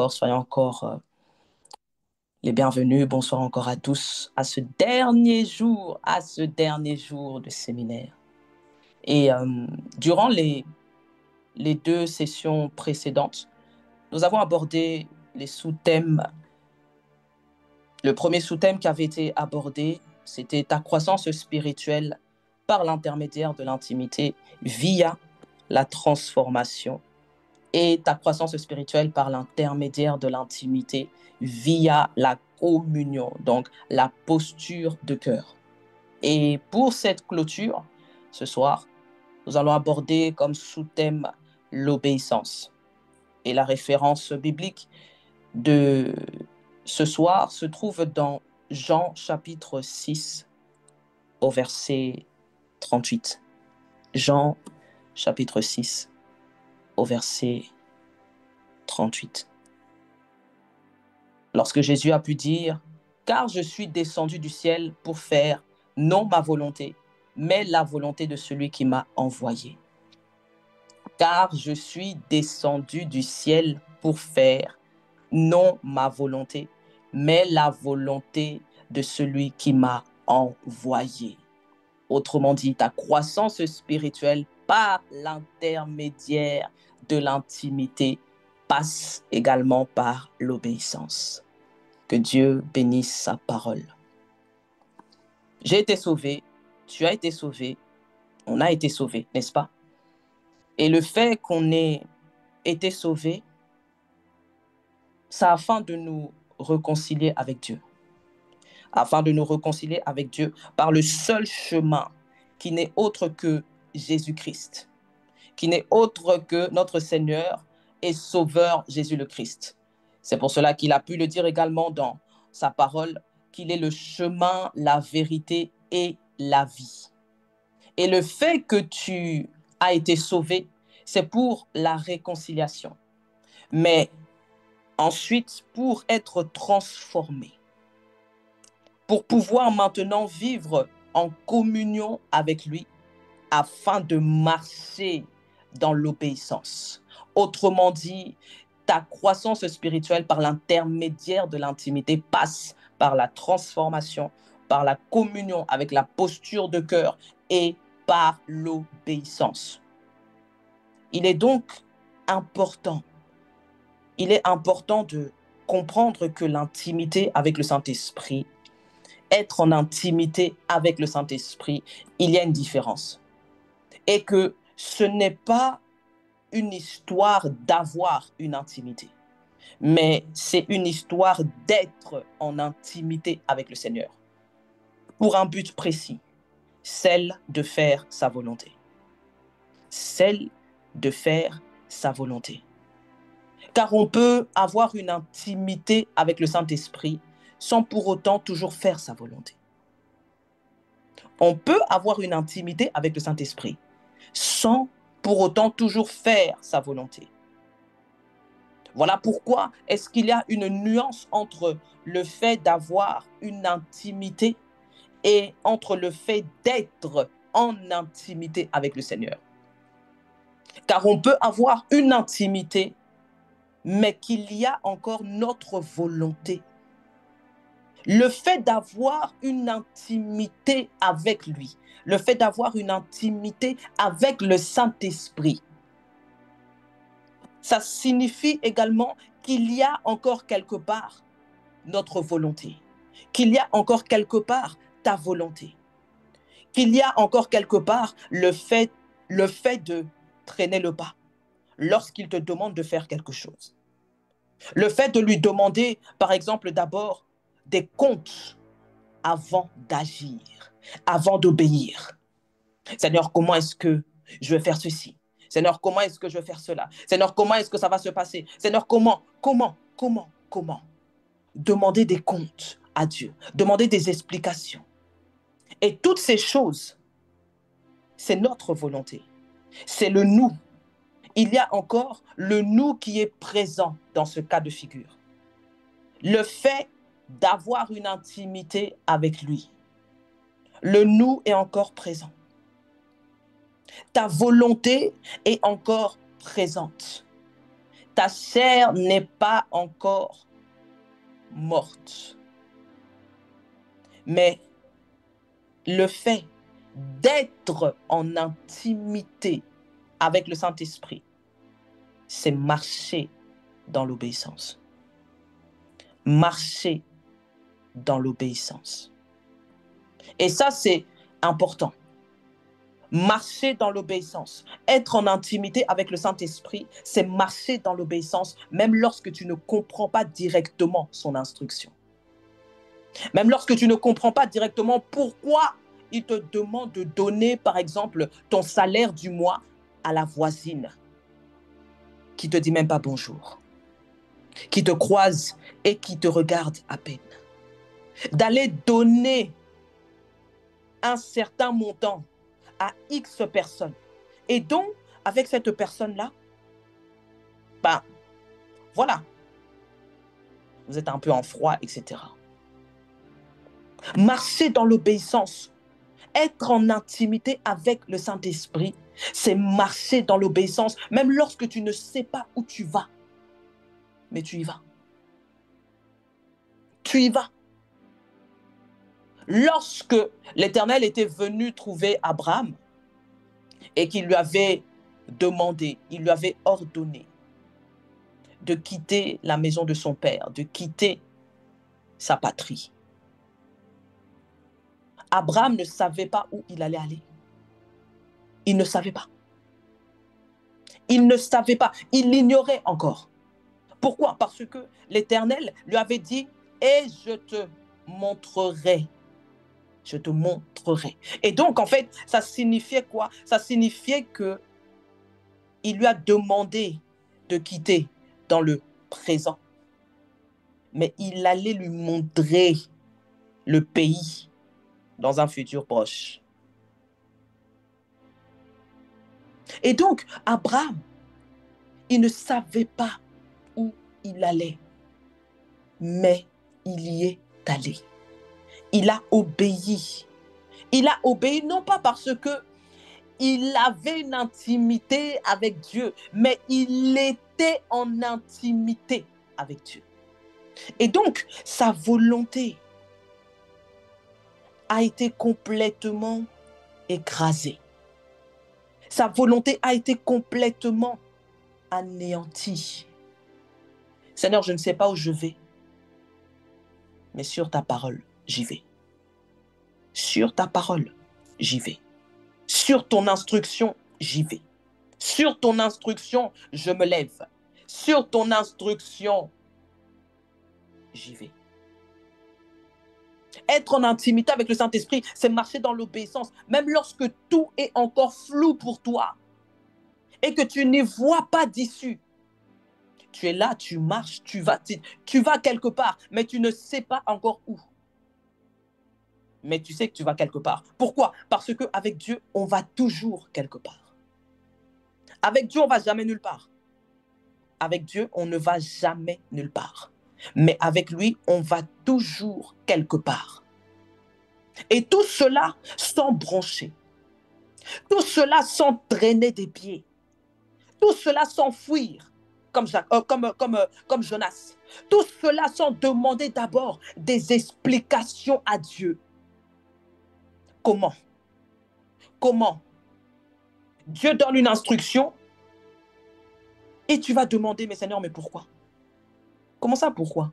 Soyons encore les bienvenus. Bonsoir encore à tous à ce dernier jour de séminaire. Et durant les deux sessions précédentes, nous avons abordé les sous-thèmes. Le premier sous-thème qui avait été abordé, c'était ta croissance spirituelle par l'intermédiaire de l'intimité via la transformation et ta croissance spirituelle par l'intermédiaire de l'intimité via la communion, donc la posture de cœur. Et pour cette clôture, ce soir, nous allons aborder comme sous-thème l'obéissance. Et la référence biblique de ce soir se trouve dans Jean chapitre 6 au verset 38. Jean chapitre 6 au verset 38. Lorsque Jésus a pu dire, car je suis descendu du ciel pour faire non ma volonté, mais la volonté de celui qui m'a envoyé. Car je suis descendu du ciel pour faire non ma volonté, mais la volonté de celui qui m'a envoyé. Autrement dit, ta croissance spirituelle par l'intermédiaire de l'intimité passe également par l'obéissance. Que Dieu bénisse sa parole. J'ai été sauvé, tu as été sauvé, on a été sauvé, n'est-ce pas? Et le fait qu'on ait été sauvé, c'est afin de nous réconcilier avec Dieu. Afin de nous réconcilier avec Dieu par le seul chemin qui n'est autre que Jésus-Christ, qui n'est autre que notre Seigneur et Sauveur Jésus le Christ. C'est pour cela qu'il a pu le dire également dans sa parole, qu'il est le chemin, la vérité et la vie. Et le fait que tu as été sauvé, c'est pour la réconciliation. Mais ensuite, pour être transformé, pour pouvoir maintenant vivre en communion avec lui, afin de marcher dans l'obéissance. Autrement dit, ta croissance spirituelle par l'intermédiaire de l'intimité passe par la transformation, par la communion avec la posture de cœur et par l'obéissance. Il est donc important, il est important de comprendre que l'intimité avec le Saint-Esprit, être en intimité avec le Saint-Esprit, il y a une différence. Et que ce n'est pas une histoire d'avoir une intimité, mais c'est une histoire d'être en intimité avec le Seigneur pour un but précis, celle de faire sa volonté. Celle de faire sa volonté. Car on peut avoir une intimité avec le Saint-Esprit sans pour autant toujours faire sa volonté. On peut avoir une intimité avec le Saint-Esprit sans pour autant toujours faire sa volonté. Voilà pourquoi est-ce qu'il y a une nuance entre le fait d'avoir une intimité et entre le fait d'être en intimité avec le Seigneur. Car on peut avoir une intimité, mais qu'il y a encore notre volonté. Le fait d'avoir une intimité avec lui, le fait d'avoir une intimité avec le Saint-Esprit, ça signifie également qu'il y a encore quelque part notre volonté, qu'il y a encore quelque part ta volonté, qu'il y a encore quelque part le fait de traîner le pas lorsqu'il te demande de faire quelque chose. Le fait de lui demander, par exemple, d'abord des comptes avant d'agir, avant d'obéir. Seigneur, comment est-ce que je vais faire ceci? Seigneur, comment est-ce que je vais faire cela? Seigneur, comment est-ce que ça va se passer? Seigneur, comment? Demander des comptes à Dieu, demander des explications. Et toutes ces choses, c'est notre volonté. C'est le nous. Il y a encore le nous qui est présent dans ce cas de figure. Le fait d'avoir une intimité avec lui. Le nous est encore présent. Ta volonté est encore présente. Ta chair n'est pas encore morte. Mais le fait d'être en intimité avec le Saint-Esprit, c'est marcher dans l'obéissance. Marcher dans l'obéissance. Et ça, c'est important. Marcher dans l'obéissance. Être en intimité avec le Saint-Esprit, c'est marcher dans l'obéissance, même lorsque tu ne comprends pas directement son instruction. Même lorsque tu ne comprends pas directement pourquoi il te demande de donner, par exemple, ton salaire du mois à la voisine qui ne te dit même pas bonjour, qui te croise et qui te regarde à peine. D'aller donner un certain montant à X personnes. Et donc, avec cette personne-là, ben, voilà, vous êtes un peu en froid, etc. Marcher dans l'obéissance, être en intimité avec le Saint-Esprit, c'est marcher dans l'obéissance, même lorsque tu ne sais pas où tu vas. Mais tu y vas. Tu y vas. Lorsque l'Éternel était venu trouver Abraham et qu'il lui avait demandé, il lui avait ordonné de quitter la maison de son père, de quitter sa patrie. Abraham ne savait pas où il allait aller. Il ne savait pas. Il ne savait pas. Il l'ignorait encore. Pourquoi? Parce que l'Éternel lui avait dit « Et je te montrerai. » Je te montrerai. Et donc, en fait, ça signifiait quoi? Ça signifiait que il lui a demandé de quitter dans le présent. Mais il allait lui montrer le pays dans un futur proche. Et donc, Abraham, il ne savait pas où il allait, mais il y est allé. Il a obéi. Il a obéi non pas parce que il avait une intimité avec Dieu, mais il était en intimité avec Dieu. Et donc, sa volonté a été complètement écrasée. Sa volonté a été complètement anéantie. Seigneur, je ne sais pas où je vais, mais sur ta parole, j'y vais. Sur ta parole, j'y vais. Sur ton instruction, j'y vais. Sur ton instruction, je me lève. Sur ton instruction, j'y vais. Être en intimité avec le Saint-Esprit, c'est marcher dans l'obéissance, même lorsque tout est encore flou pour toi et que tu n'y vois pas d'issue. Tu es là, tu marches, tu vas quelque part, mais tu ne sais pas encore où. Mais tu sais que tu vas quelque part. Pourquoi? Parce qu'avec Dieu, on va toujours quelque part. Avec Dieu, on ne va jamais nulle part. Avec Dieu, on ne va jamais nulle part. Mais avec lui, on va toujours quelque part. Et tout cela sans broncher. Tout cela sans traîner des pieds. Tout cela sans fuir, comme Jonas. Tout cela sans demander d'abord des explications à Dieu. Comment? Comment? Dieu donne une instruction et tu vas demander, mais Seigneur, mais pourquoi? Comment ça, pourquoi?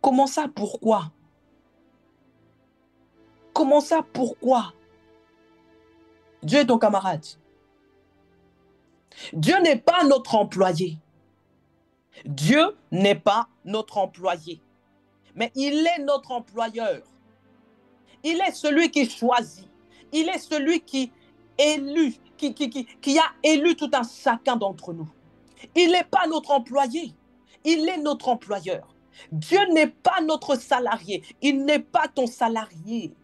Comment ça, pourquoi? Comment ça, pourquoi? Dieu est ton camarade. Dieu n'est pas notre employé. Dieu n'est pas notre employé. Mais il est notre employeur. Il est celui qui choisit. Il est celui qui élu, qui a élu tout un chacun d'entre nous. Il n'est pas notre employé. Il est notre employeur. Dieu n'est pas notre salarié. Il n'est pas ton salarié.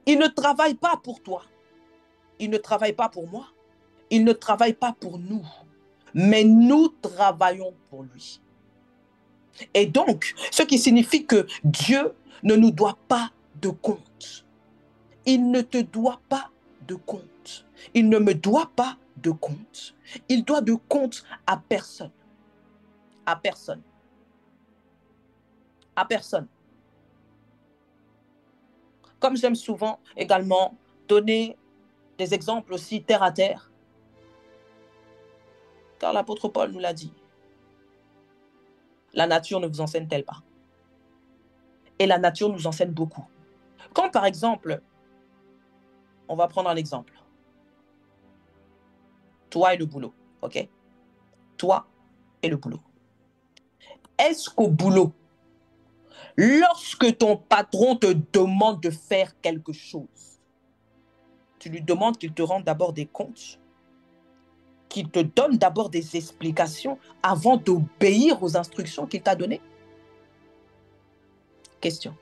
Il ne travaille pas pour toi. Il ne travaille pas pour moi. Il ne travaille pas pour nous. Mais nous travaillons pour lui. Et donc, ce qui signifie que Dieu ne nous doit pas de compte. Il ne te doit pas de compte. Il ne me doit pas de compte. Il doit de compte à personne. À personne. À personne. Comme j'aime souvent également donner des exemples aussi terre à terre, car l'apôtre Paul nous l'a dit. La nature ne vous enseigne-t-elle pas? Et la nature nous enseigne beaucoup. Quand par exemple, on va prendre un exemple. Toi et le boulot, ok? Toi et le boulot. Est-ce qu'au boulot, lorsque ton patron te demande de faire quelque chose, tu lui demandes qu'il te rende d'abord des comptes, qu'il te donne d'abord des explications avant d'obéir aux instructions qu'il t'a données? Question.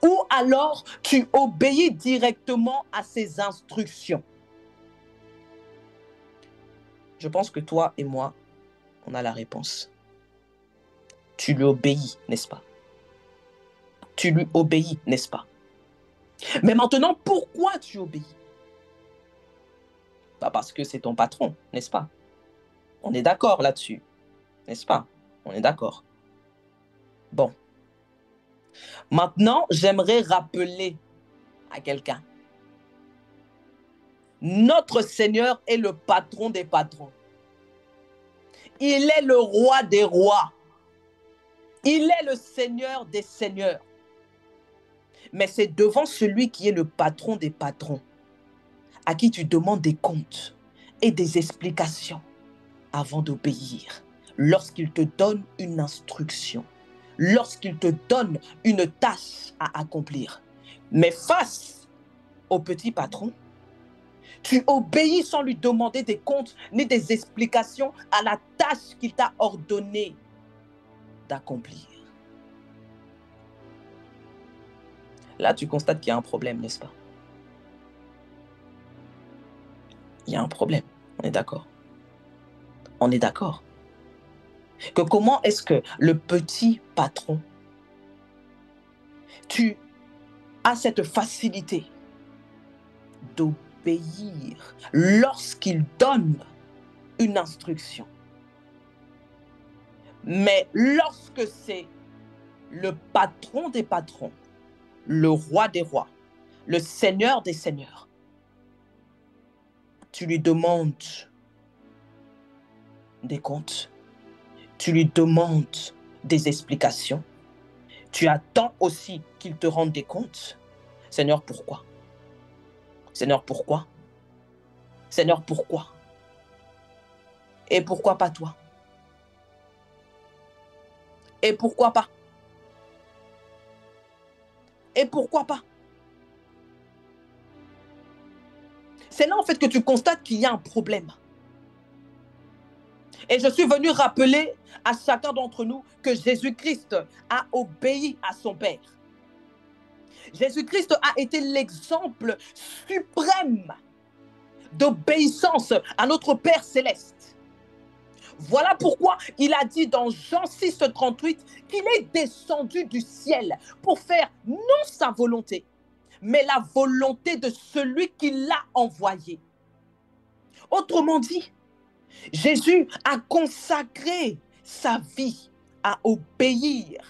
Ou alors tu obéis directement à ses instructions? Je pense que toi et moi, on a la réponse. Tu lui obéis, n'est-ce pas? Tu lui obéis, n'est-ce pas? Mais maintenant, pourquoi tu obéis? Pas parce que c'est ton patron, n'est-ce pas? On est d'accord là-dessus, n'est-ce pas? On est d'accord. Bon. Maintenant, j'aimerais rappeler à quelqu'un. Notre Seigneur est le patron des patrons. Il est le roi des rois. Il est le Seigneur des seigneurs. Mais c'est devant celui qui est le patron des patrons, à qui tu demandes des comptes et des explications avant d'obéir, lorsqu'il te donne une instruction, lorsqu'il te donne une tâche à accomplir. Mais face au petit patron, tu obéis sans lui demander des comptes ni des explications à la tâche qu'il t'a ordonné d'accomplir. Là, tu constates qu'il y a un problème, n'est-ce pas? Il y a un problème, on est d'accord. On est d'accord. Que comment est-ce que le petit patron, tu as cette facilité d'obéir lorsqu'il donne une instruction. Mais lorsque c'est le patron des patrons, le roi des rois, le seigneur des seigneurs, tu lui demandes des comptes, tu lui demandes des explications, tu attends aussi qu'il te rende des comptes. Seigneur, pourquoi? Seigneur, pourquoi? Seigneur, pourquoi? Et pourquoi pas toi? Et pourquoi pas? Et pourquoi pas? C'est là en fait que tu constates qu'il y a un problème. Et je suis venu rappeler à chacun d'entre nous que Jésus-Christ a obéi à son Père. Jésus-Christ a été l'exemple suprême d'obéissance à notre Père céleste. Voilà pourquoi il a dit dans Jean 6, 38 qu'il est descendu du ciel pour faire non sa volonté, mais la volonté de celui qui l'a envoyé. Autrement dit, Jésus a consacré sa vie à obéir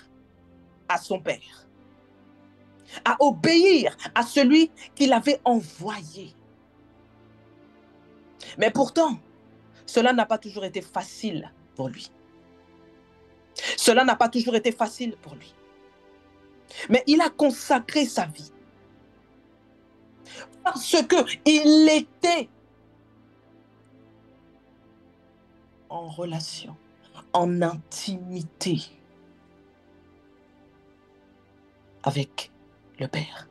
à son Père, à obéir à celui qui l'avait envoyé. Mais pourtant, cela n'a pas toujours été facile pour lui. Cela n'a pas toujours été facile pour lui. Mais il a consacré sa vie parce qu'il était en relation, en intimité avec le Père.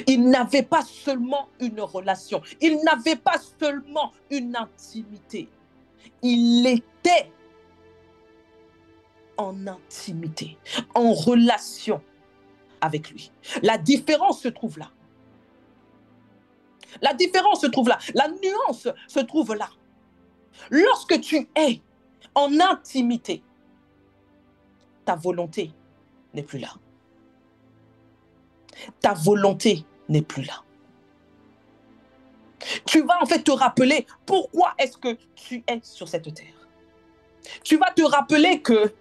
Il n'avait pas seulement une relation, il n'avait pas seulement une intimité, il était en intimité, en relation avec lui. La différence se trouve là. La différence se trouve là. La nuance se trouve là. Lorsque tu es en intimité, ta volonté n'est plus là. Ta volonté n'est plus là. Tu vas en fait te rappeler pourquoi est-ce que tu es sur cette terre. Tu vas te rappeler que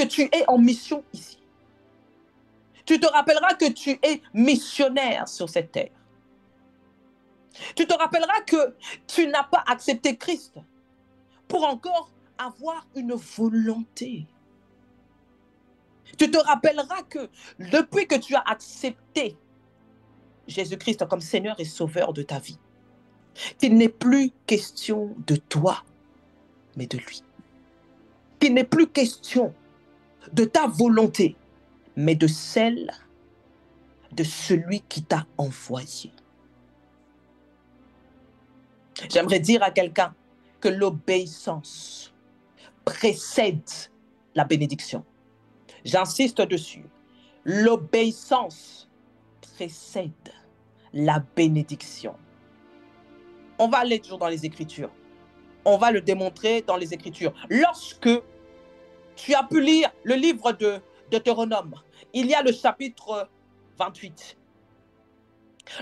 tu es en mission ici. Tu te rappelleras que tu es missionnaire sur cette terre. Tu te rappelleras que tu n'as pas accepté Christ pour encore avoir une volonté. Tu te rappelleras que depuis que tu as accepté Jésus-Christ comme Seigneur et Sauveur de ta vie, qu'il n'est plus question de toi, mais de lui. Qu'il n'est plus question de ta volonté, mais de celle de celui qui t'a envoyé. J'aimerais dire à quelqu'un que l'obéissance précède la bénédiction. J'insiste dessus. L'obéissance précède la bénédiction. On va aller toujours dans les Écritures. On va le démontrer dans les Écritures. Lorsque tu as pu lire le livre de Deutéronome, il y a le chapitre 28.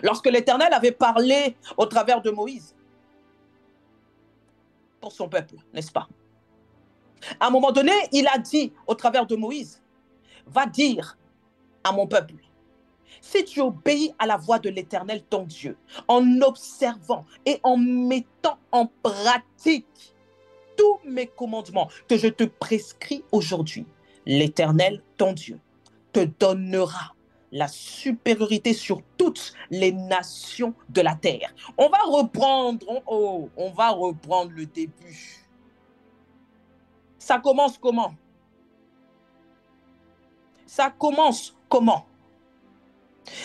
Lorsque l'Éternel avait parlé au travers de Moïse pour son peuple, n'est-ce pas? À un moment donné, il a dit au travers de Moïse, va dire à mon peuple, si tu obéis à la voix de l'Éternel ton Dieu, en observant et en mettant en pratique tous mes commandements que je te prescris aujourd'hui, l'Éternel ton Dieu te donnera la supériorité sur toutes les nations de la terre. On va reprendre le début. Ça commence comment? Ça commence comment?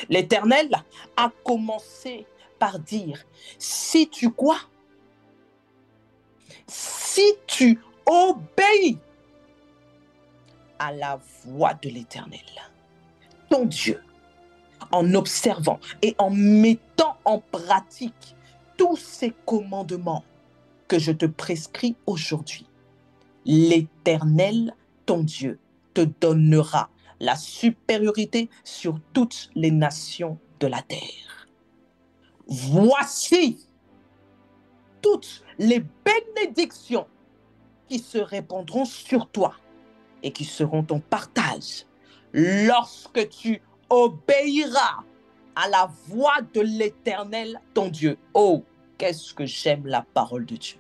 L'Éternel a commencé par dire, si tu quoi? Si tu obéis à la voix de l'Éternel, ton Dieu, en observant et en mettant en pratique tous ces commandements que je te prescris aujourd'hui, l'Éternel, ton Dieu, te donnera la supériorité sur toutes les nations de la terre. Voici toutes les bénédictions qui se répandront sur toi et qui seront ton partage lorsque tu obéiras à la voix de l'Éternel, ton Dieu. Oh, qu'est-ce que j'aime la parole de Dieu.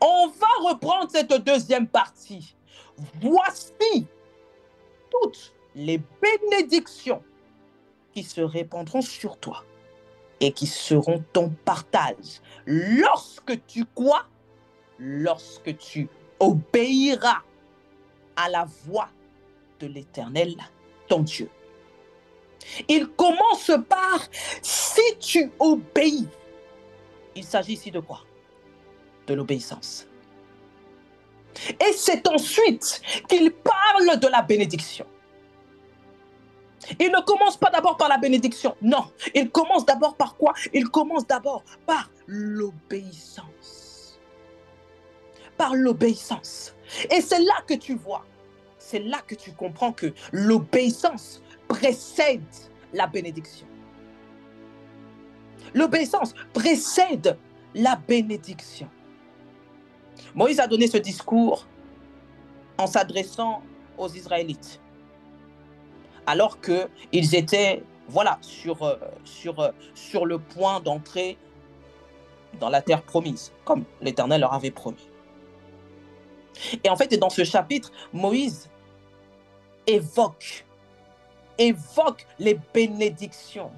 On va reprendre cette deuxième partie. Voici toutes les bénédictions qui se répandront sur toi et qui seront ton partage lorsque tu quoi? Lorsque tu obéiras à la voix de l'Éternel, ton Dieu. Il commence par si tu obéis. Il s'agit ici de quoi? De l'obéissance. Et c'est ensuite qu'il parle de la bénédiction. Il ne commence pas d'abord par la bénédiction. Non, il commence d'abord par quoi? Il commence d'abord par l'obéissance. Par l'obéissance. Et c'est là que tu vois, c'est là que tu comprends que l'obéissance précède la bénédiction. L'obéissance précède la bénédiction. Moïse a donné ce discours en s'adressant aux Israélites, alors qu'ils étaient sur le point d'entrer dans la terre promise, comme l'Éternel leur avait promis. Et en fait, dans ce chapitre, Moïse évoque les bénédictions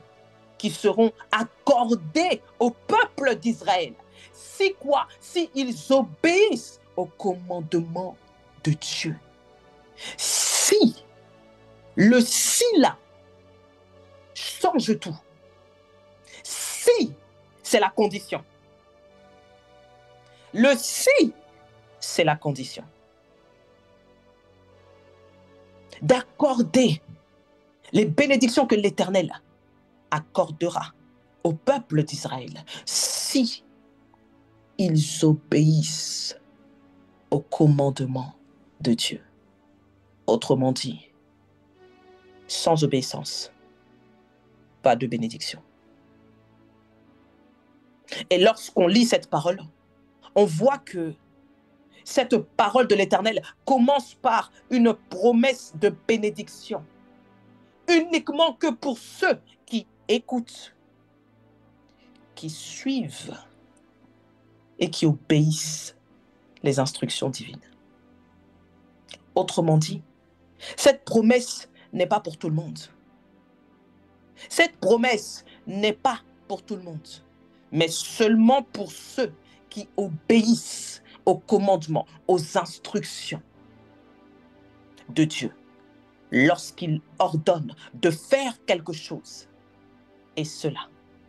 qui seront accordées au peuple d'Israël. Si quoi? Si ils obéissent au commandement de Dieu. Si le si là change tout. Si, c'est la condition. Le si, c'est la condition. D'accorder les bénédictions que l'Éternel accordera au peuple d'Israël si ils obéissent au commandement de Dieu. Autrement dit, sans obéissance, pas de bénédiction. Et lorsqu'on lit cette parole, on voit que cette parole de l'Éternel commence par une promesse de bénédiction, uniquement que pour ceux qui écoutent, qui suivent et qui obéissent les instructions divines. Autrement dit, cette promesse n'est pas pour tout le monde. Cette promesse n'est pas pour tout le monde, mais seulement pour ceux qui obéissent aux commandements, aux instructions de Dieu, lorsqu'il ordonne de faire quelque chose, et cela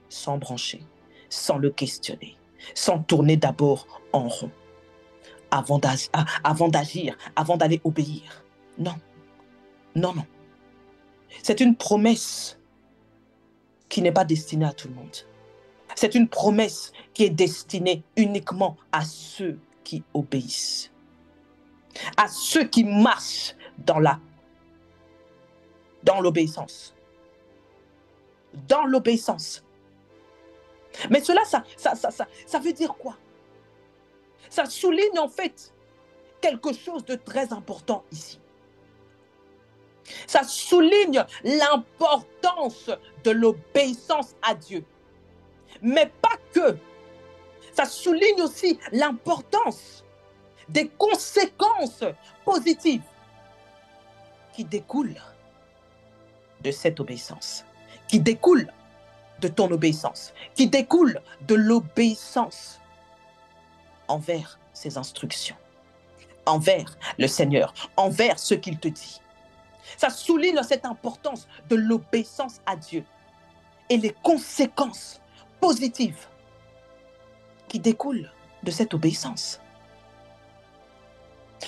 sans brancher, sans le questionner, sans tourner d'abord en rond, avant d'agir, avant d'aller obéir. Non, non, non. C'est une promesse qui n'est pas destinée à tout le monde. C'est une promesse qui est destinée uniquement à ceux qui obéissent, à ceux qui marchent dans l'obéissance. Dans l'obéissance. Mais cela, ça veut dire quoi? Ça souligne en fait quelque chose de très important ici. Ça souligne l'importance de l'obéissance à Dieu. Mais pas que. Ça souligne aussi l'importance des conséquences positives qui découlent de cette obéissance, qui découlent de ton obéissance, qui découlent de l'obéissance envers ses instructions, envers le Seigneur, envers ce qu'il te dit. Ça souligne cette importance de l'obéissance à Dieu et les conséquences positives qui découlent de cette obéissance.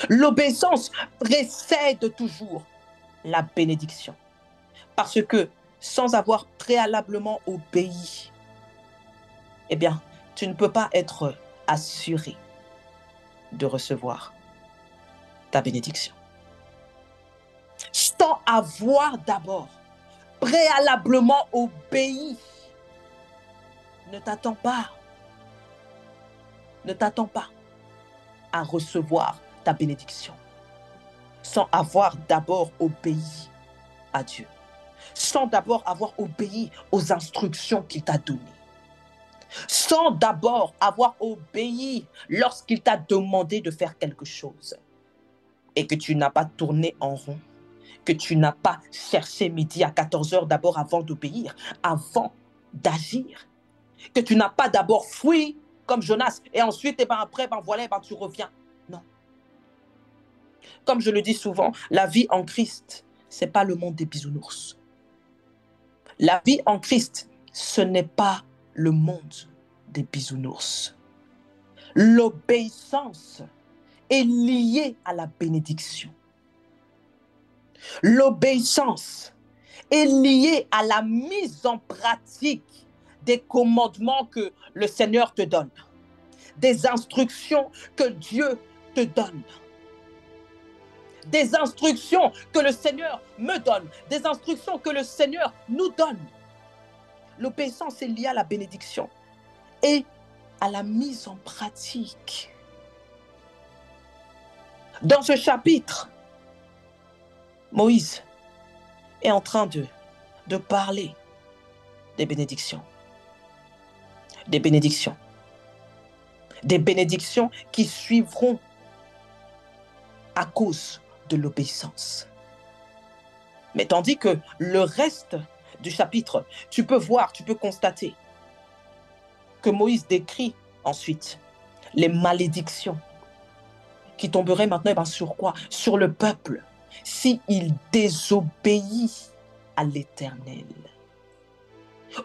L'obéissance précède toujours la bénédiction. Parce que sans avoir préalablement obéi, eh bien, tu ne peux pas être assuré de recevoir ta bénédiction. Sans avoir d'abord préalablement obéi, ne t'attends pas à recevoir ta bénédiction sans avoir d'abord obéi à Dieu, sans d'abord avoir obéi aux instructions qu'il t'a données, sans d'abord avoir obéi lorsqu'il t'a demandé de faire quelque chose et que tu n'as pas tourné en rond, que tu n'as pas cherché midi à 14h d'abord avant d'obéir, avant d'agir, que tu n'as pas d'abord fui comme Jonas et ensuite après voilà tu reviens. Non. Comme je le dis souvent, la vie en Christ, ce n'est pas le monde des bisounours. La vie en Christ, ce n'est pas le monde des bisounours. L'obéissance est liée à la bénédiction. L'obéissance est liée à la mise en pratique des commandements que le Seigneur te donne, des instructions que Dieu te donne, des instructions que le Seigneur me donne, des instructions que le Seigneur nous donne. L'obéissance est liée à la bénédiction et à la mise en pratique. Dans ce chapitre, Moïse est en train de parler des bénédictions. Des bénédictions. Des bénédictions qui suivront à cause de l'obéissance. Mais tandis que le reste du chapitre, tu peux constater que Moïse décrit ensuite les malédictions qui tomberaient maintenant sur quoi? Sur le peuple, s'il désobéit à l'Éternel.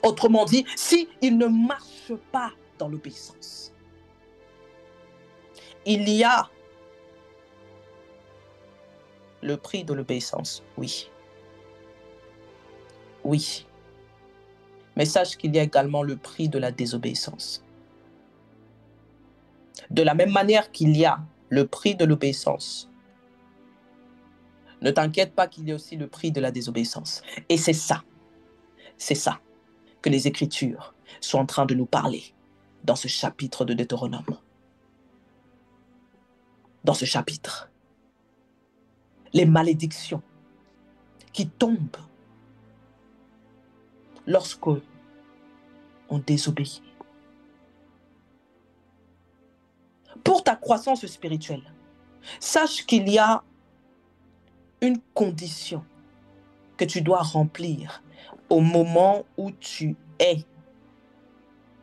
Autrement dit, s'il ne marche pas dans l'obéissance. Il y a le prix de l'obéissance, oui. Oui. Mais sache qu'il y a également le prix de la désobéissance. De la même manière qu'il y a le prix de l'obéissance, ne t'inquiète pas qu'il y a aussi le prix de la désobéissance. Et c'est ça que les Écritures sont en train de nous parler dans ce chapitre de Deutéronome. Dans ce chapitre, les malédictions qui tombent lorsque on désobéit. Pour ta croissance spirituelle, sache qu'il y a une condition que tu dois remplir au moment où tu es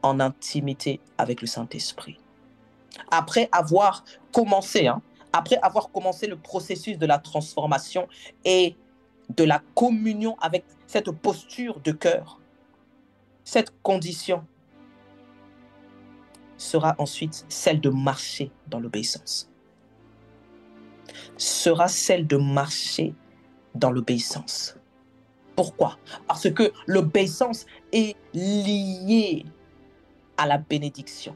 en intimité avec le Saint-Esprit. Après avoir commencé le processus de la transformation et de la communion avec cette posture de cœur, cette condition sera ensuite celle de marcher dans l'obéissance. Sera celle de marcher dans l'obéissance. Pourquoi? Parce que l'obéissance est liée à la bénédiction.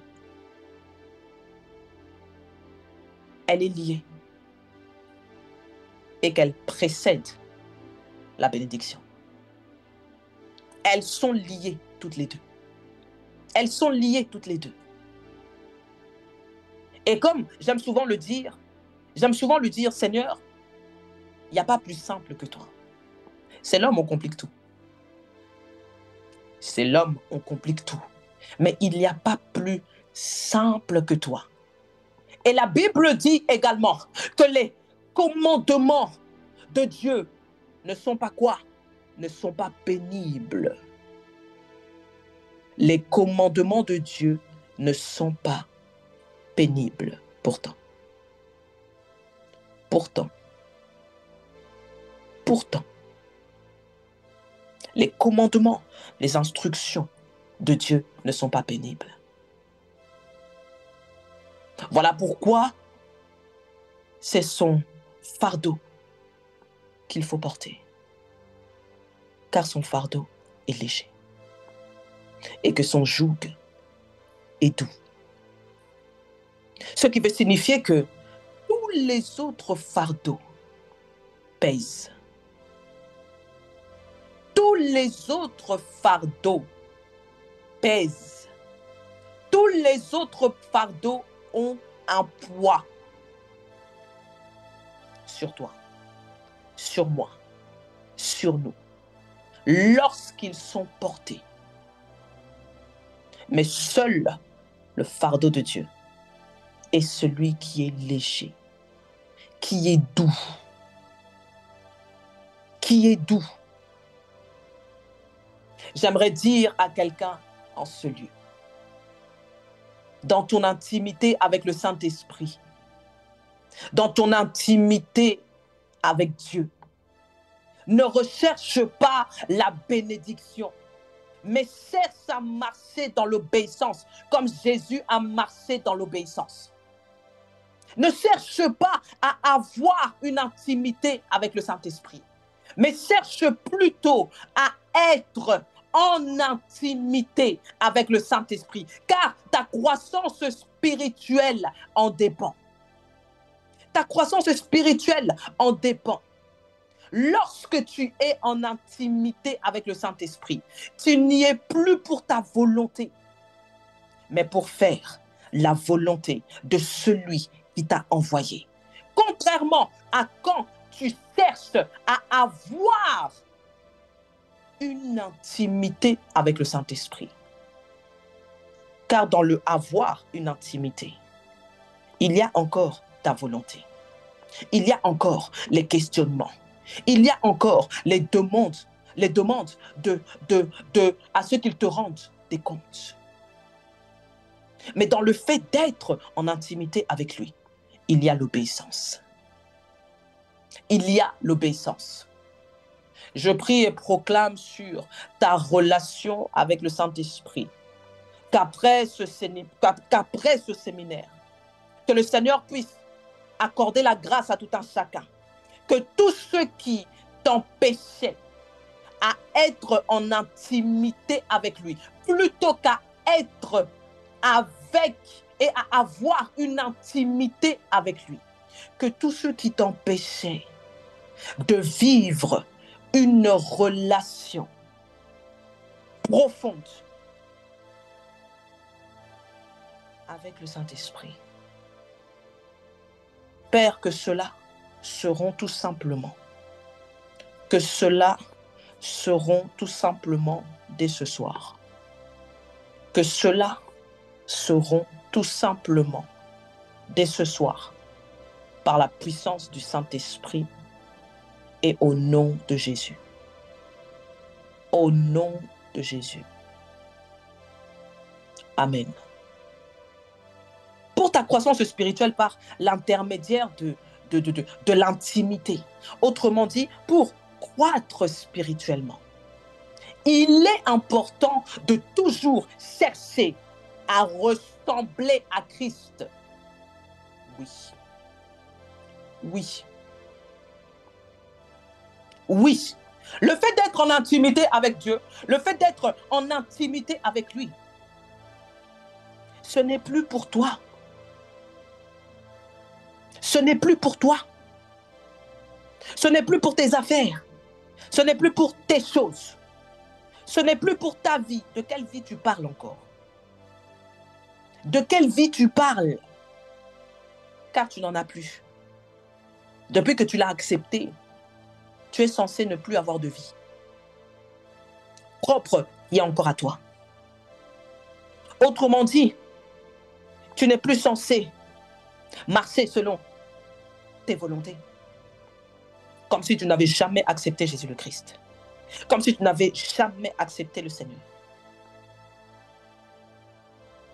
Elle est liée et qu'elle précède la bénédiction. Elles sont liées toutes les deux. Elles sont liées toutes les deux. Et comme j'aime souvent le dire, Seigneur, il n'y a pas plus simple que toi. C'est l'homme, on complique tout. C'est l'homme, on complique tout. Mais il n'y a pas plus simple que toi. Et la Bible dit également que les commandements de Dieu ne sont pas quoi? Ne sont pas pénibles. Les commandements de Dieu ne sont pas pénibles. Pourtant, les commandements, les instructions de Dieu ne sont pas pénibles. Voilà pourquoi c'est son fardeau qu'il faut porter. Car son fardeau est léger. Et que son joug est doux. Ce qui veut signifier que tous les autres fardeaux pèsent. Tous les autres fardeaux pèsent. Tous les autres fardeaux ont un poids sur toi, sur moi, sur nous, lorsqu'ils sont portés. Mais seul le fardeau de Dieu est celui qui est léger, qui est doux, qui est doux. J'aimerais dire à quelqu'un en ce lieu, dans ton intimité avec le Saint-Esprit, dans ton intimité avec Dieu, ne recherche pas la bénédiction, mais cherche à marcher dans l'obéissance, comme Jésus a marché dans l'obéissance. Ne cherche pas à avoir une intimité avec le Saint-Esprit, mais cherche plutôt à être en intimité avec le Saint-Esprit, car ta croissance spirituelle en dépend. Ta croissance spirituelle en dépend. Lorsque tu es en intimité avec le Saint-Esprit, tu n'y es plus pour ta volonté, mais pour faire la volonté de celui qui t'a envoyé. Contrairement à quand tu cherches à avoir une intimité avec le Saint-Esprit. Car dans le avoir une intimité, il y a encore ta volonté. Il y a encore les questionnements. Il y a encore les demandes à ceux qu'ils te rendent des comptes. Mais dans le fait d'être en intimité avec lui, il y a l'obéissance. Il y a l'obéissance. Je prie et proclame sur ta relation avec le Saint-Esprit qu'après ce séminaire, que le Seigneur puisse accorder la grâce à tout un chacun, que tous ceux qui t'empêchaient à être en intimité avec lui, plutôt qu'à être avec et à avoir une intimité avec lui, que tous ceux qui t'empêchaient de vivre une relation profonde avec le Saint-Esprit. Père, que ceux-là seront tout simplement, dès ce soir, que ceux-là seront tout simplement dès ce soir, par la puissance du Saint-Esprit et au nom de Jésus. Au nom de Jésus. Amen. Pour ta croissance spirituelle par l'intermédiaire de l'intimité. Autrement dit, pour croître spirituellement, il est important de toujours chercher à ressembler à Christ. Oui. Oui. Oui. Le fait d'être en intimité avec Dieu, le fait d'être en intimité avec lui, ce n'est plus pour toi. Ce n'est plus pour toi. Ce n'est plus pour tes affaires. Ce n'est plus pour tes choses. Ce n'est plus pour ta vie. De quelle vie tu parles encore? De quelle vie tu parles? Car tu n'en as plus. Depuis que tu l'as accepté, tu es censé ne plus avoir de vie propre et encore à toi. Autrement dit, tu n'es plus censé marcher selon tes volontés. Comme si tu n'avais jamais accepté Jésus le Christ. Comme si tu n'avais jamais accepté le Seigneur.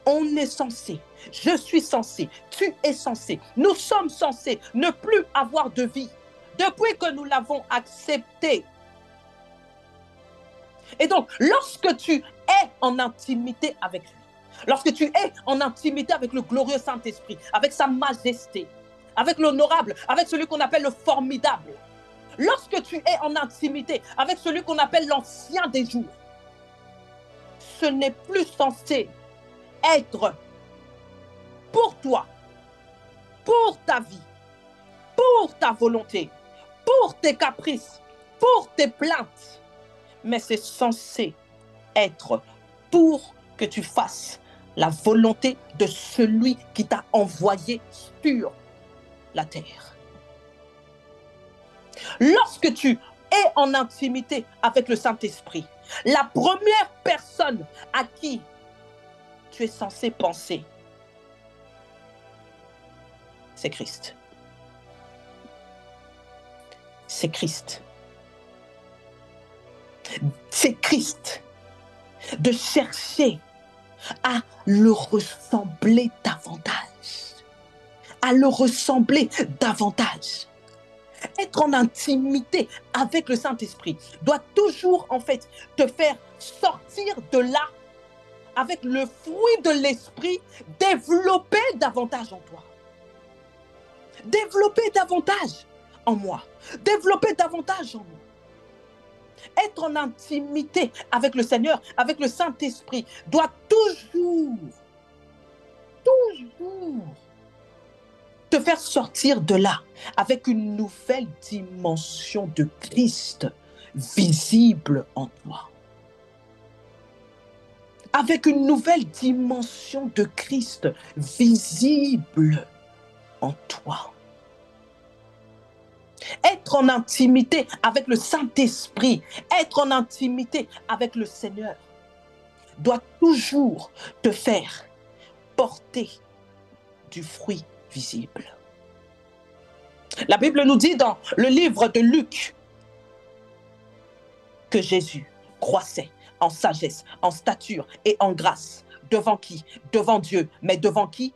On est censé, je suis censé, tu es censé, nous sommes censés ne plus avoir de vie depuis que nous l'avons accepté. Et donc, lorsque tu es en intimité avec lui, lorsque tu es en intimité avec le glorieux Saint-Esprit, avec sa majesté, avec l'honorable, avec celui qu'on appelle le formidable, lorsque tu es en intimité avec celui qu'on appelle l'ancien des jours, ce n'est plus censé être pour toi, pour ta vie, pour ta volonté, pour tes caprices, pour tes plaintes, mais c'est censé être pour que tu fasses la volonté de celui qui t'a envoyé sur la terre. Lorsque tu es en intimité avec le Saint-Esprit, la première personne à qui tu es censé penser, c'est Christ. C'est Christ. C'est Christ. De chercher à le ressembler davantage. À le ressembler davantage. Être en intimité avec le Saint-Esprit doit toujours en fait te faire sortir de là avec le fruit de l'esprit développer davantage en toi. Développer davantage en moi. Développer davantage en nous. Être en intimité avec le Seigneur, avec le Saint-Esprit, doit toujours te faire sortir de là avec une nouvelle dimension de Christ visible en toi. Avec une nouvelle dimension de Christ visible en toi. Être en intimité avec le Saint-Esprit, être en intimité avec le Seigneur, doit toujours te faire porter du fruit visible. La Bible nous dit dans le livre de Luc que Jésus croissait en sagesse, en stature et en grâce. Devant qui? Devant Dieu. Mais devant qui?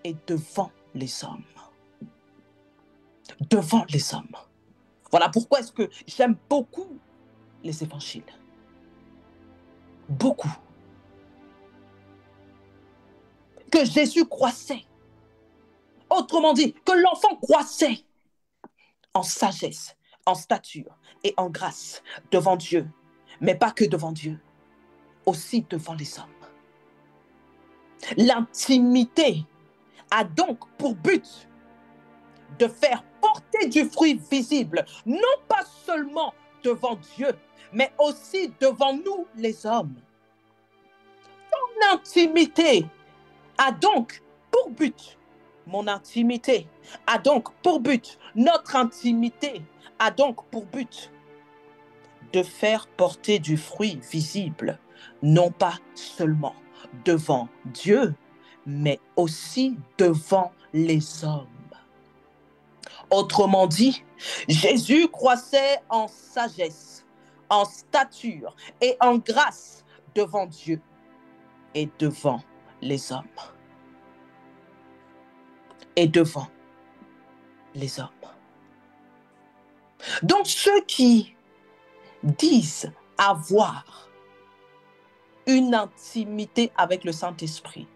Et devant les hommes. Devant les hommes. Voilà pourquoi est-ce que j'aime beaucoup les évangiles. Beaucoup. Que Jésus croissait. Autrement dit, que l'enfant croissait en sagesse, en stature et en grâce devant Dieu. Mais pas que devant Dieu, aussi devant les hommes. L'intimité a donc pour but de faire porter du fruit visible, non pas seulement devant Dieu, mais aussi devant nous les hommes. Ton intimité a donc pour but, mon intimité a donc pour but, notre intimité a donc pour but de faire porter du fruit visible, non pas seulement devant Dieu, mais aussi devant les hommes. Autrement dit, Jésus croissait en sagesse, en stature et en grâce devant Dieu et devant les hommes. Et devant les hommes. Donc ceux qui disent avoir une intimité avec le Saint-Esprit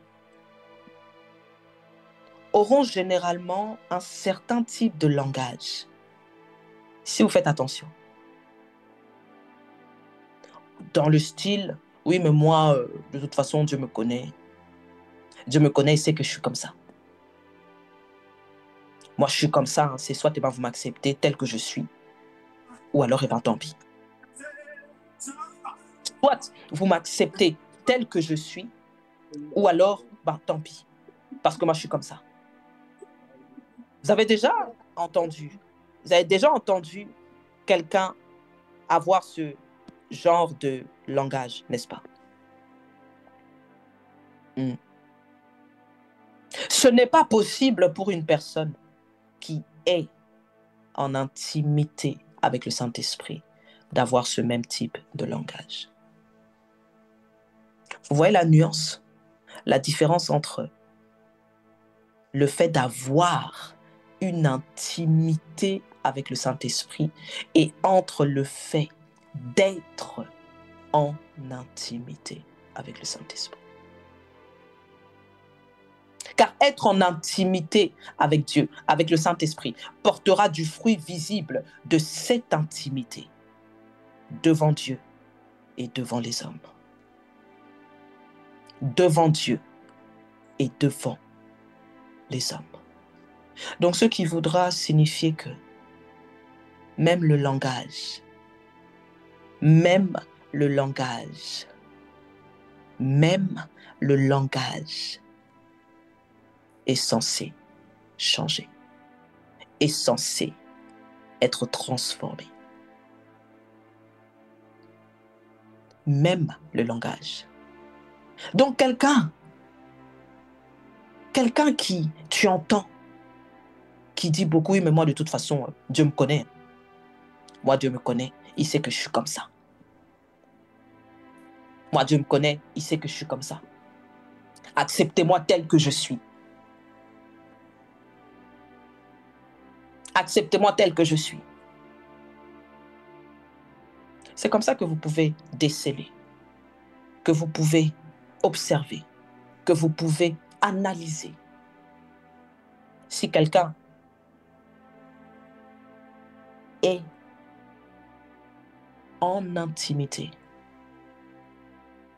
auront généralement un certain type de langage. Si vous faites attention. Dans le style, oui, mais moi, de toute façon, Dieu me connaît. Dieu me connaît, il sait que je suis comme ça. Moi, je suis comme ça, hein. C'est soit vous m'acceptez tel que je suis, ou alors, tant pis. Soit vous m'acceptez tel que je suis, ou alors, tant pis, parce que moi, je suis comme ça. Vous avez déjà entendu quelqu'un avoir ce genre de langage, n'est-ce pas? Ce n'est pas possible pour une personne qui est en intimité avec le Saint-Esprit d'avoir ce même type de langage. Vous voyez la nuance, la différence entre le fait d'avoir une intimité avec le Saint-Esprit et entre le fait d'être en intimité avec le Saint-Esprit. Car être en intimité avec Dieu, avec le Saint-Esprit, portera du fruit visible de cette intimité devant Dieu et devant les hommes. Devant Dieu et devant les hommes. Donc ce qui voudra signifier que même le langage est censé changer, est censé être transformé. Même le langage. Donc quelqu'un qui, tu entends, qui dit beaucoup, oui, mais moi de toute façon, Dieu me connaît. Moi, Dieu me connaît, il sait que je suis comme ça. Moi, Dieu me connaît, il sait que je suis comme ça. Acceptez-moi tel que je suis. Acceptez-moi tel que je suis. C'est comme ça que vous pouvez déceler, que vous pouvez observer, que vous pouvez analyser. Si quelqu'un est en intimité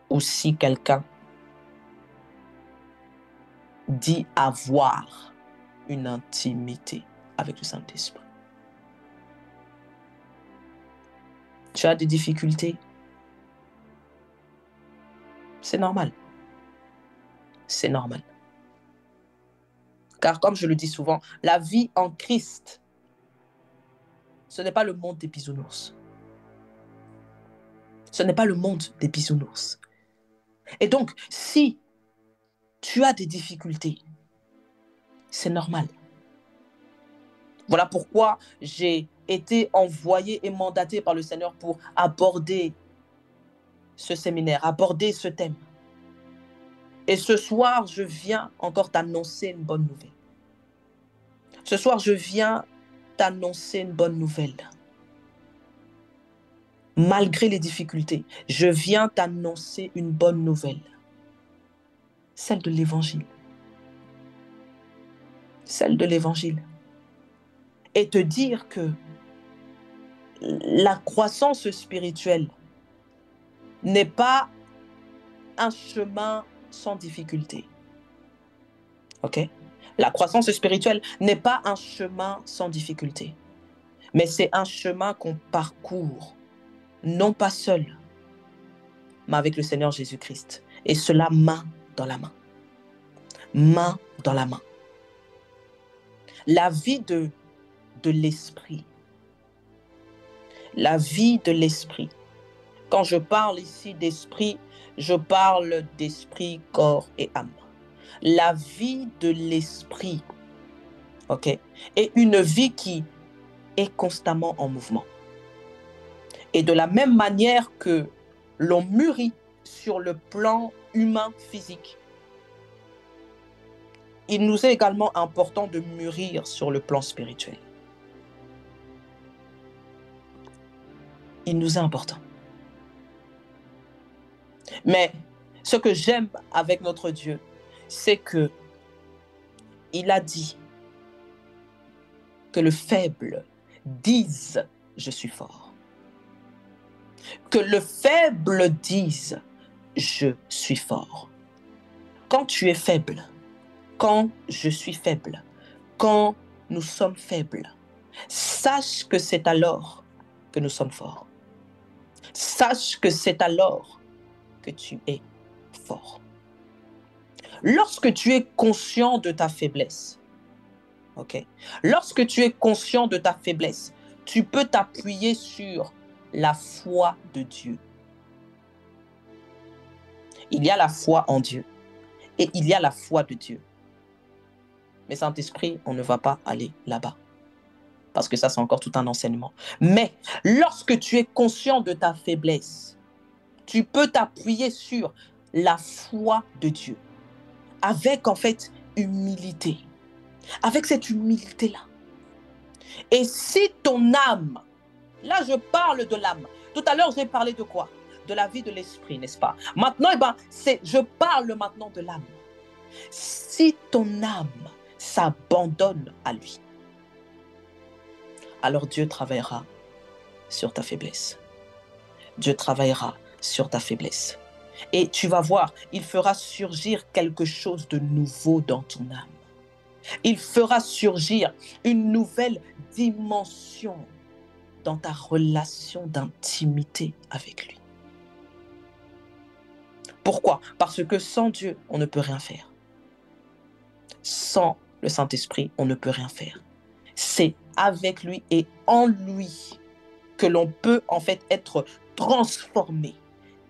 ou si quelqu'un dit avoir une intimité avec le Saint-Esprit. Tu as des difficultés. C'est normal. C'est normal. Car comme je le dis souvent, la vie en Christ, ce n'est pas le monde des bisounours. Ce n'est pas le monde des bisounours. Et donc, si tu as des difficultés, c'est normal. Voilà pourquoi j'ai été envoyé et mandaté par le Seigneur pour aborder ce séminaire, aborder ce thème. Et ce soir, je viens encore t'annoncer une bonne nouvelle. Ce soir, je viens t'annoncer une bonne nouvelle. Malgré les difficultés, je viens t'annoncer une bonne nouvelle. Celle de l'Évangile. Celle de l'Évangile. Et te dire que la croissance spirituelle n'est pas un chemin sans difficulté. Ok? La croissance spirituelle n'est pas un chemin sans difficulté, mais c'est un chemin qu'on parcourt, non pas seul, mais avec le Seigneur Jésus-Christ. Et cela main dans la main. Main dans la main. La vie de l'esprit. La vie de l'esprit. Quand je parle ici d'esprit, je parle d'esprit, corps et âme. La vie de l'esprit, ok, est une vie qui est constamment en mouvement. Et de la même manière que l'on mûrit sur le plan humain physique, il nous est également important de mûrir sur le plan spirituel. Il nous est important. Mais ce que j'aime avec notre Dieu, c'est que il a dit que le faible dise « je suis fort ». Que le faible dise « je suis fort ». Quand tu es faible, quand je suis faible, quand nous sommes faibles, sache que c'est alors que nous sommes forts. Sache que c'est alors que tu es fort. Lorsque tu es conscient de ta faiblesse, ok, lorsque tu es conscient de ta faiblesse, tu peux t'appuyer sur la foi de Dieu. Il y a la foi en Dieu et il y a la foi de Dieu. Mais Saint-Esprit, on ne va pas aller là-bas. Parce que ça, c'est encore tout un enseignement. Mais lorsque tu es conscient de ta faiblesse, tu peux t'appuyer sur la foi de Dieu. Avec, en fait, humilité. Avec cette humilité-là. Et si ton âme, là, je parle de l'âme. Tout à l'heure, j'ai parlé de quoi? De la vie de l'esprit, n'est-ce pas? Maintenant, je parle maintenant de l'âme. Si ton âme s'abandonne à lui, alors Dieu travaillera sur ta faiblesse. Dieu travaillera sur ta faiblesse. Et tu vas voir, il fera surgir quelque chose de nouveau dans ton âme. Il fera surgir une nouvelle dimension dans ta relation d'intimité avec lui. Pourquoi? Parce que sans Dieu, on ne peut rien faire. Sans le Saint-Esprit, on ne peut rien faire. C'est avec lui et en lui que l'on peut en fait être transformé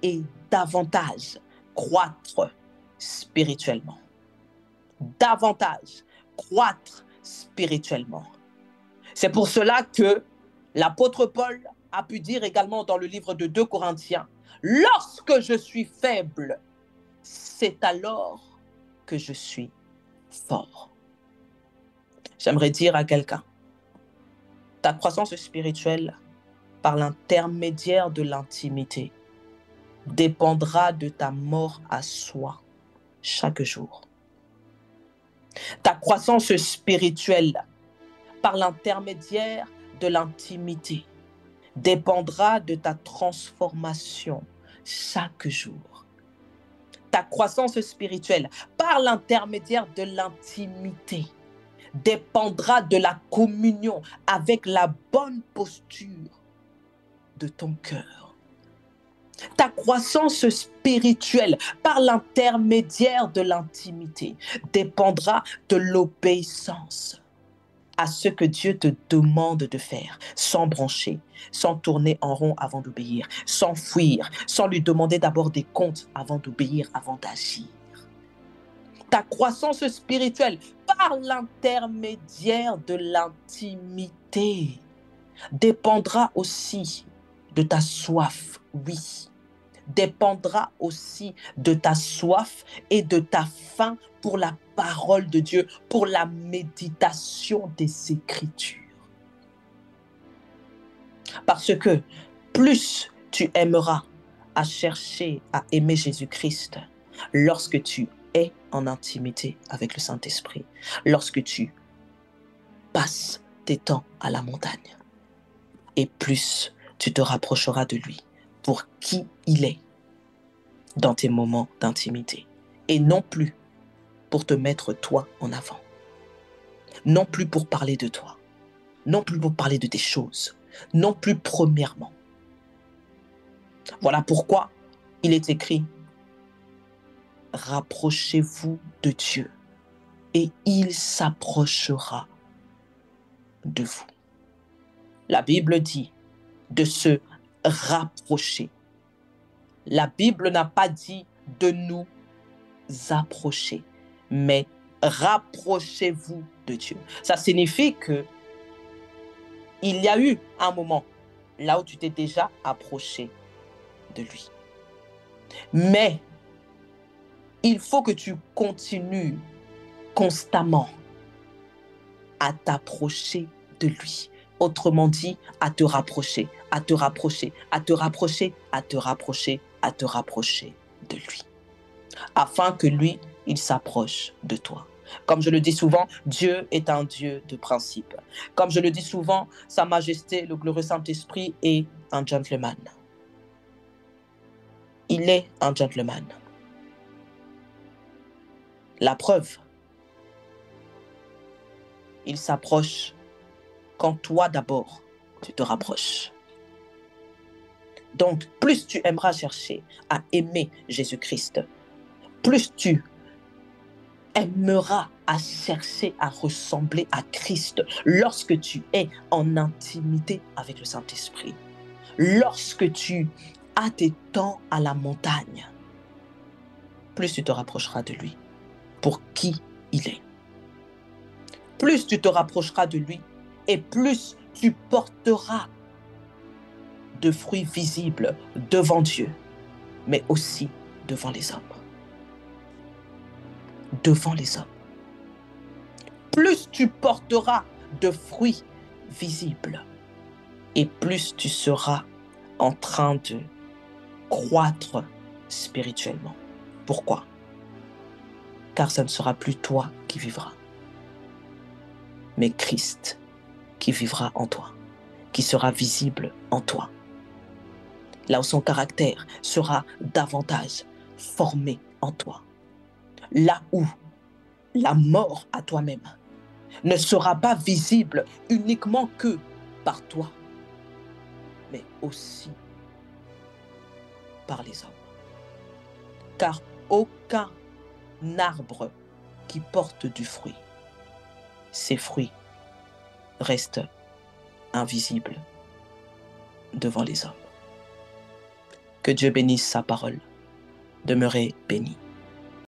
et davantage croître spirituellement. Davantage croître spirituellement. C'est pour cela que l'apôtre Paul a pu dire également dans le livre de 2 Corinthiens, « Lorsque je suis faible, c'est alors que je suis fort. » J'aimerais dire à quelqu'un, ta croissance spirituelle par l'intermédiaire de l'intimité dépendra de ta mort à soi chaque jour. Ta croissance spirituelle par l'intermédiaire de l'intimité dépendra de ta transformation chaque jour. Ta croissance spirituelle par l'intermédiaire de l'intimité dépendra de la communion avec la bonne posture de ton cœur. Ta croissance spirituelle par l'intermédiaire de l'intimité dépendra de l'obéissance à ce que Dieu te demande de faire, sans brancher, sans tourner en rond avant d'obéir, sans fuir, sans lui demander d'abord des comptes avant d'obéir, avant d'agir. Ta croissance spirituelle par l'intermédiaire de l'intimité dépendra aussi de ta soif, oui, dépendra aussi de ta soif et de ta faim pour la parole de Dieu, pour la méditation des Écritures. Parce que plus tu aimeras à chercher à aimer Jésus-Christ lorsque tu es en intimité avec le Saint-Esprit, lorsque tu passes tes temps à la montagne, et plus tu te rapprocheras de lui pour qui il est dans tes moments d'intimité, et non plus pour te mettre toi en avant, non plus pour parler de toi, non plus pour parler de tes choses, non plus premièrement. Voilà pourquoi il est écrit « Rapprochez-vous de Dieu et il s'approchera de vous. La Bible dit de se rapprocher. La Bible n'a pas dit de nous approcher, mais rapprochez-vous de Dieu. Ça signifie que il y a eu un moment là où tu t'es déjà approché de lui. Mais il faut que tu continues constamment à t'approcher de lui. Autrement dit, à te rapprocher, à te rapprocher, à te rapprocher, à te rapprocher, à te rapprocher de lui. Afin que lui, il s'approche de toi. Comme je le dis souvent, Dieu est un Dieu de principe. Comme je le dis souvent, Sa Majesté, le glorieux Saint-Esprit, est un gentleman. Il est un gentleman. La preuve, il s'approche quand toi d'abord, tu te rapproches. Donc, plus tu aimeras chercher à aimer Jésus-Christ, plus tu aimeras à chercher à ressembler à Christ lorsque tu es en intimité avec le Saint-Esprit. Lorsque tu as tes temps à la montagne, plus tu te rapprocheras de lui pour qui il est. Plus tu te rapprocheras de lui et plus tu porteras de fruits visibles devant Dieu, mais aussi devant les hommes. Devant les hommes. Plus tu porteras de fruits visibles et plus tu seras en train de croître spirituellement. Pourquoi? Car ce ne sera plus toi qui vivras, mais Christ qui vivra en toi, qui sera visible en toi. Là où son caractère sera davantage formé en toi. Là où la mort à toi-même ne sera pas visible uniquement que par toi, mais aussi par les hommes. Car aucun arbre qui porte du fruit, ses fruits restent invisibles devant les hommes. Que Dieu bénisse sa parole. Demeurez bénis.